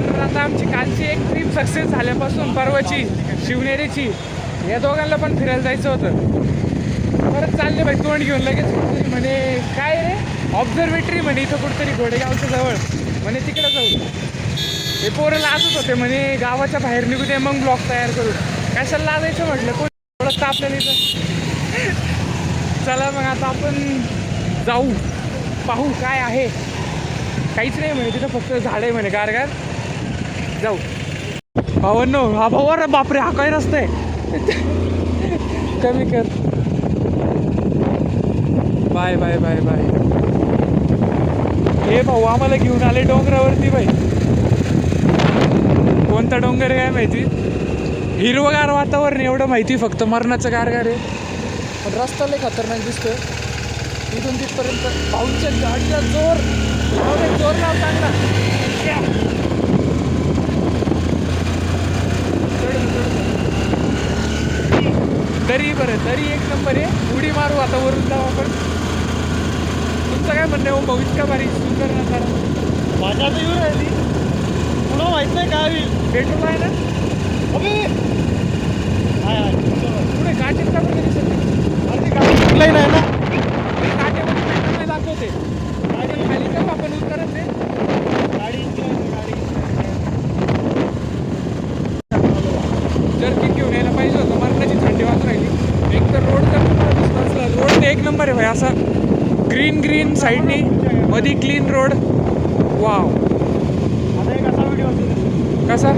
पण आता आमची कालची एक ट्रिप सक्सेस झाल्यापासून परवाची शिवनेरीची या दोघांना पण फिरायला जायचं होतं. परत चालले बाई तोंड घेऊन लगेच कुठेतरी म्हणे काय रे ऑब्झर्वेटरी म्हणे इथं कुठेतरी घोडेगावच्या जवळ म्हणे तिकडं जाऊ. हे पोरं लाजत होते म्हणे गावाच्या बाहेर निघू दे मग ब्लॉक तयार करू. कशाला लाजायचं म्हटलं कोण ओळखतं आपल्याला इथं. चला मग आता आपण जाऊ पाहू काय आहे. काहीच नाही म्हणे तिथं फक्त झाड आहे म्हणे गार गार. जाऊ भावांनो. हा भाऊ बापरे हा काय रस्ता आहे. कमी कर. Bye bye bye bye. हे भाऊ आम्हाला घेऊन आले डोंगरावरती बाई. कोणता डोंगर काय माहिती. हिरवगार वातावरण एवढं माहिती फक्त मरणाचं गारगार आहे. पण रस्ता लय खतरनाक दिसतोय इथून तिथपर्यंत. भाऊच्या गाडीला जोर लाव चांगला. तरी बरं तरी एक नंबर आहे. उडी मारू आता वरून जाऊ आपण. तुमचं काय म्हणणं आहे भाऊ इतका भारी सुंदर नजारा. माझ्या तर येऊ राहिली तुला माहित नाही काय होईल. पेट्रोल आहे ना पुढे काटेत का बरं दिसत नाही. गाडी नाही ना काट्यामध्ये पेट्रोल नाही दाखवते. गाडी खाली का आपण उतरत आहे. गाडी जर्किन घेऊन यायला पाहिजे होतं. मरणाची थंडी वाजून राहिली. एक तर रोड जर तुम्हाला दिसला असला रोड एक नंबर आहे भाई. असा ग्रीन ग्रीन साईडनी मध्ये क्लीन रोड. वाव. आता एक असा व्हिडिओ असेल कसा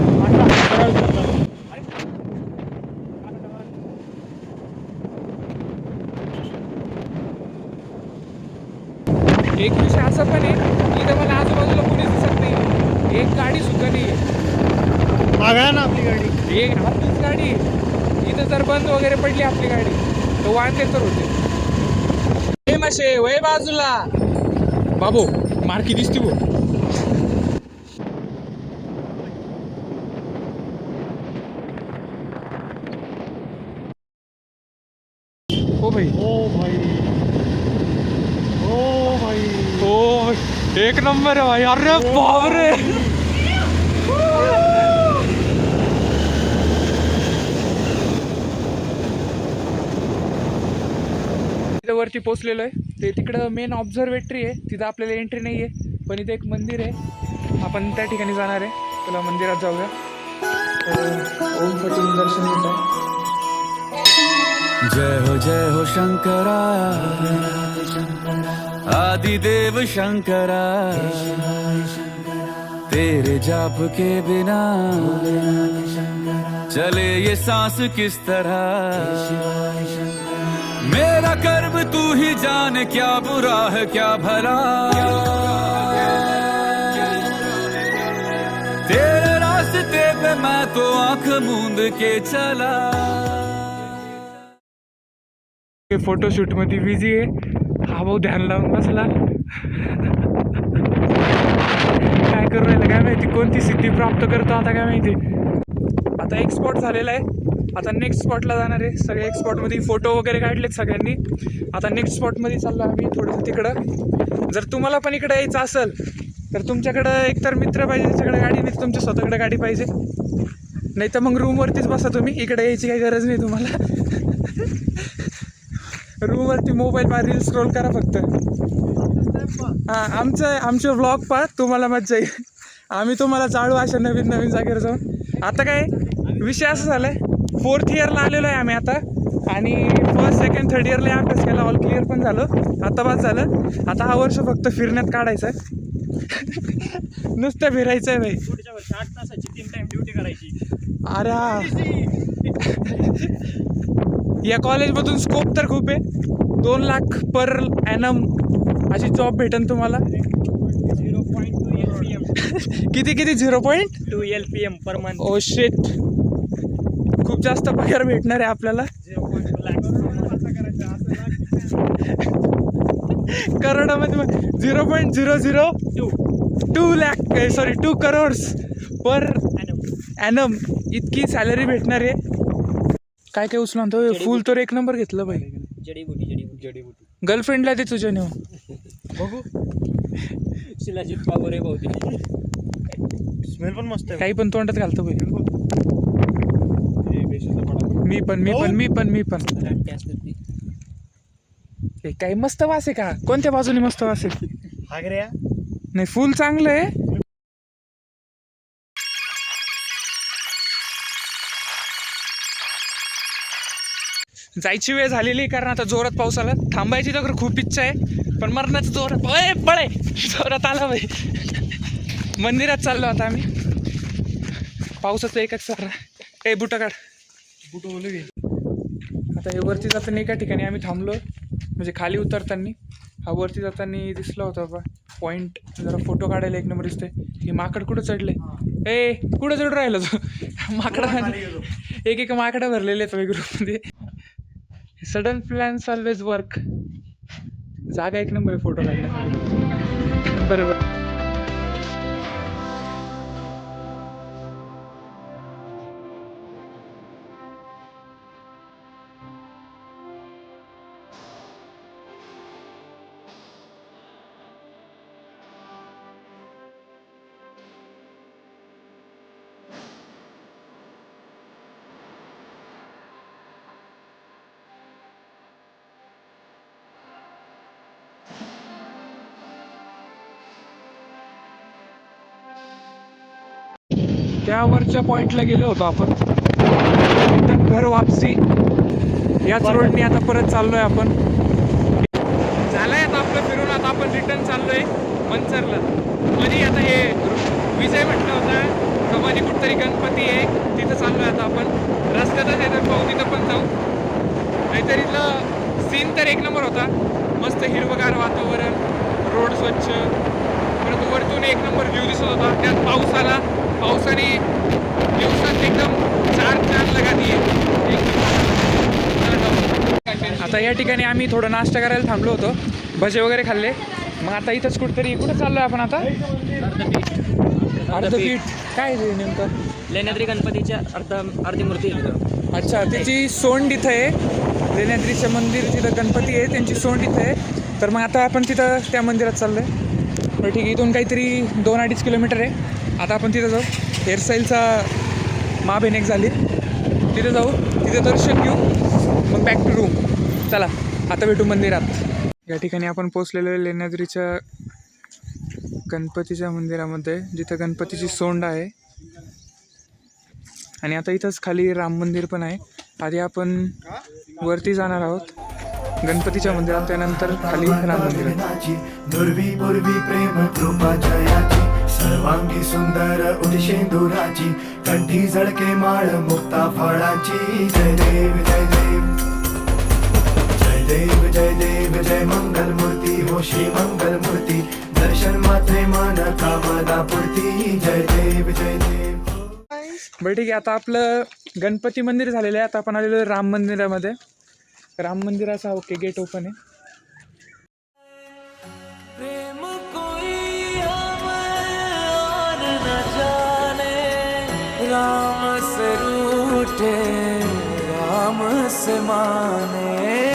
एक विषय असं पण आहे इथं मला आजूबाजूला कोणीच दिसत नाही. एक गाडी सुद्धा नाही आहे. मागा ना आपली गाडी. एक आपलीच गाडी इथं जर बंद वगैरे पडली आपली गाडी तर वांदे तर होते. हे माशे वय बाजूला बाबू मार्की दिसती भो. हो भाई ओ भाई ओ भाई हो एक नंबर आहे भाई. अरे बापरे तिथं वरती पोचलेलो आहे. ते तिकडं मेन ऑब्झर्वेटरी आहे. तिथं आपल्याला एंट्री नाही आहे पण इथे एक मंदिर आहे. आपण त्या ठिकाणी जाणार आहे. तुला मंदिरात जाऊया. ओम पटून दर्शन घेत आहे. जय हो शंकरा आदिदेव शंकरा तेरे जाप के बिना चले ये सांस किस तरह मेरा कर्म तू ही जाने क्या बुरा है क्या भला तेरे रास्ते पे मैं तो आंख मूंद के चला. फोटोशूट मध्ये बिझी आहे हा भाऊ. ध्यान लावून बसला. काय करू राहिला काय माहिती. कोणती सिद्धी प्राप्त करतो आता काय माहिती. आता एक स्पॉट झालेला आहे. आता नेक्स्ट स्पॉटला जाणार आहे. सगळे एक स्पॉटमध्ये फोटो वगैरे काढलेत सगळ्यांनी. आता नेक्स्ट स्पॉटमध्ये चाललो आम्ही थोडंसं तिकडं. जर तुम्हाला पण इकडे यायचं असेल तर तुमच्याकडं एकतर मित्र पाहिजे त्याच्याकडे गाडी नाही तुमच्या स्वतःकडे गाडी पाहिजे. नाही तर मग रूमवरतीच बसा तुम्ही. इकडे यायची काही गरज नाही तुम्हाला. रूमवरती मोबाईल पहा रील स्क्रोल करा फक्त. हां आमचे व्लॉग पहा तुम्हाला मजा येईल. आम्ही तुम्हाला चालू अशा नवीन नवीन जागेवर जाऊन. आता काय विषय असं झाला आहे 4th इयरला आलेलो आहे आम्ही आता. आणि 1st, 2nd, 3rd इयरला अभ्यास केला. ऑल क्लिअर पण झालं. आता बस झालं. आता हा वर्ष फक्त फिरण्यात काढायचं आहे. नुसतं फिरायचं आहे भाई. 8 तासाची 3 टाइम ड्युटी करायची. अरे या कॉलेजमधून स्कोप तर खूप आहे. 2 लाख पर ॲनम अशी जॉब भेटेन तुम्हाला. 0.2 LPM. किती 0.2 LPM per month. Oh shit. खूप जास्त पगार भेटणार आहे आपल्याला. 0.2 लाख करोडामध्ये 0.002 lakh sorry 2 crores per annum इतकी सॅलरी भेटणार आहे. काय काय उचलून तो फुल तर एक नंबर घेतलं भाई. जडीबुटी गर्लफ्रेंडला दे तुझ्या नेऊन. बघू शिलाजीत पावर आहे बहुतेक. स्मेल पण मस्त आहे. काही पण तोंडात घालतो भाई. मी पण हे काही मस्त वास आहे का? कोणत्या बाजूने मस्त वास आहे? हागऱ्या नाही फुल चांगलं आहे. जायची वेळ झालेली कारण आता जोरात पाऊस आला. थांबायची तर खूप इच्छा आहे पण मरणाचं जोरात बळे जोरात आला भाई. मंदिरात चाललो आता आम्ही. पावसाचं एकच सर काही बुटा काढ बुट ओले. आता हे वरती जाताना एका ठिकाणी आम्ही थांबलो म्हणजे खाली उतरताना. हा वरती जाताना दिसला होता बा पॉईंट. जरा फोटो काढायला एक नंबर दिसतोय. हे माकड कुठं चढले? ए कुठं चढ राहिलं तो? माकडा एक माकडा भरलेले आहेत ग्रुपमध्ये. Sudden plans always work. जागा एक नंबर फोटो काढण्यासाठी. बरोबर. त्या वरच्या पॉइंटला गेलो होतो आपण. घर वापसी याच रोडने आता परत चाललोय आपण. झालंय आता आपलं फिरून. आता आपण रिटर्न चाललोय मंचरला. मध्ये आता हे विजय म्हटलं होता तर मध्ये कुठतरी गणपती आहे तिथं चाललोय आता आपण. रस्त्यातच आहे तर पाहू तिथं पण जाऊ. नाहीतर इथलं सीन तर एक नंबर होता. मस्त हिरवगार वातावरण, रोड स्वच्छ, परत वरतून एक नंबर व्ह्यू दिसत होता. त्यात पाऊस आला. पावसाने दिवसात एकदम चार लगा दिए. आता या ठिकाणी आम्ही थोडं नाश्ता करायला थांबलो होतो. भजे वगैरे खाल्ले. मग आता इथंच कुठतरी कुठं चाललोय आपण आता? अर्धपीठ काय आहे नेमकं? लेण्याद्री गणपतीच्या अर्धी मूर्ती आहे तिथं. अच्छा त्याची सोंड इथं आहे. लेण्याद्रीचं मंदिर तिथं गणपती आहे त्यांची सोंड इथं आहे. तर मग आता आपण तिथं त्या मंदिरात चाललोय. बरं ठीक आहे. इथून काहीतरी 2-2.5 किलोमीटर आहे. आता आपण तिथं जाऊ. हेअरस्टाईलचा महाबेनेक झाली. तिथं जाऊ. तिथं दर्शन घेऊ. मग बॅक टू रूम. चला आता भेटू मंदिरात. या ठिकाणी आपण पोचलेलो आहे लेण्याद्रीच्या गणपतीच्या मंदिरामध्ये जिथं गणपतीची सोंड आहे. आणि आता इथंच खाली राम मंदिर पण आहे. आधी आपण वरती जाणार आहोत गणपतीच्या मंदिरात. त्यानंतर खाली राम मंदिरात. दुर्वी पूर्वी प्रेम कृपा जयाची सर्वांगी सुंदर उदिशेंदुराची कंठी झळके माळ मुक्ता फळाची. जय देव जय देव जय देव जय देव जय मंगल मूर्ती हो श्री मंगल मूर्ती. दर्शन मात्रे मान कामना पूर्ती. जय देव जय देव. बरं ठीक आहे. आता आपलं गणपती मंदिर झालेलं आहे. आता आपण आलेलो आहे राम मंदिरामध्ये. राम मंदिराचा ओके गेट ओपन आहे. प्रेम कोई हमें और न जाने, राम से रूठे राम से माने.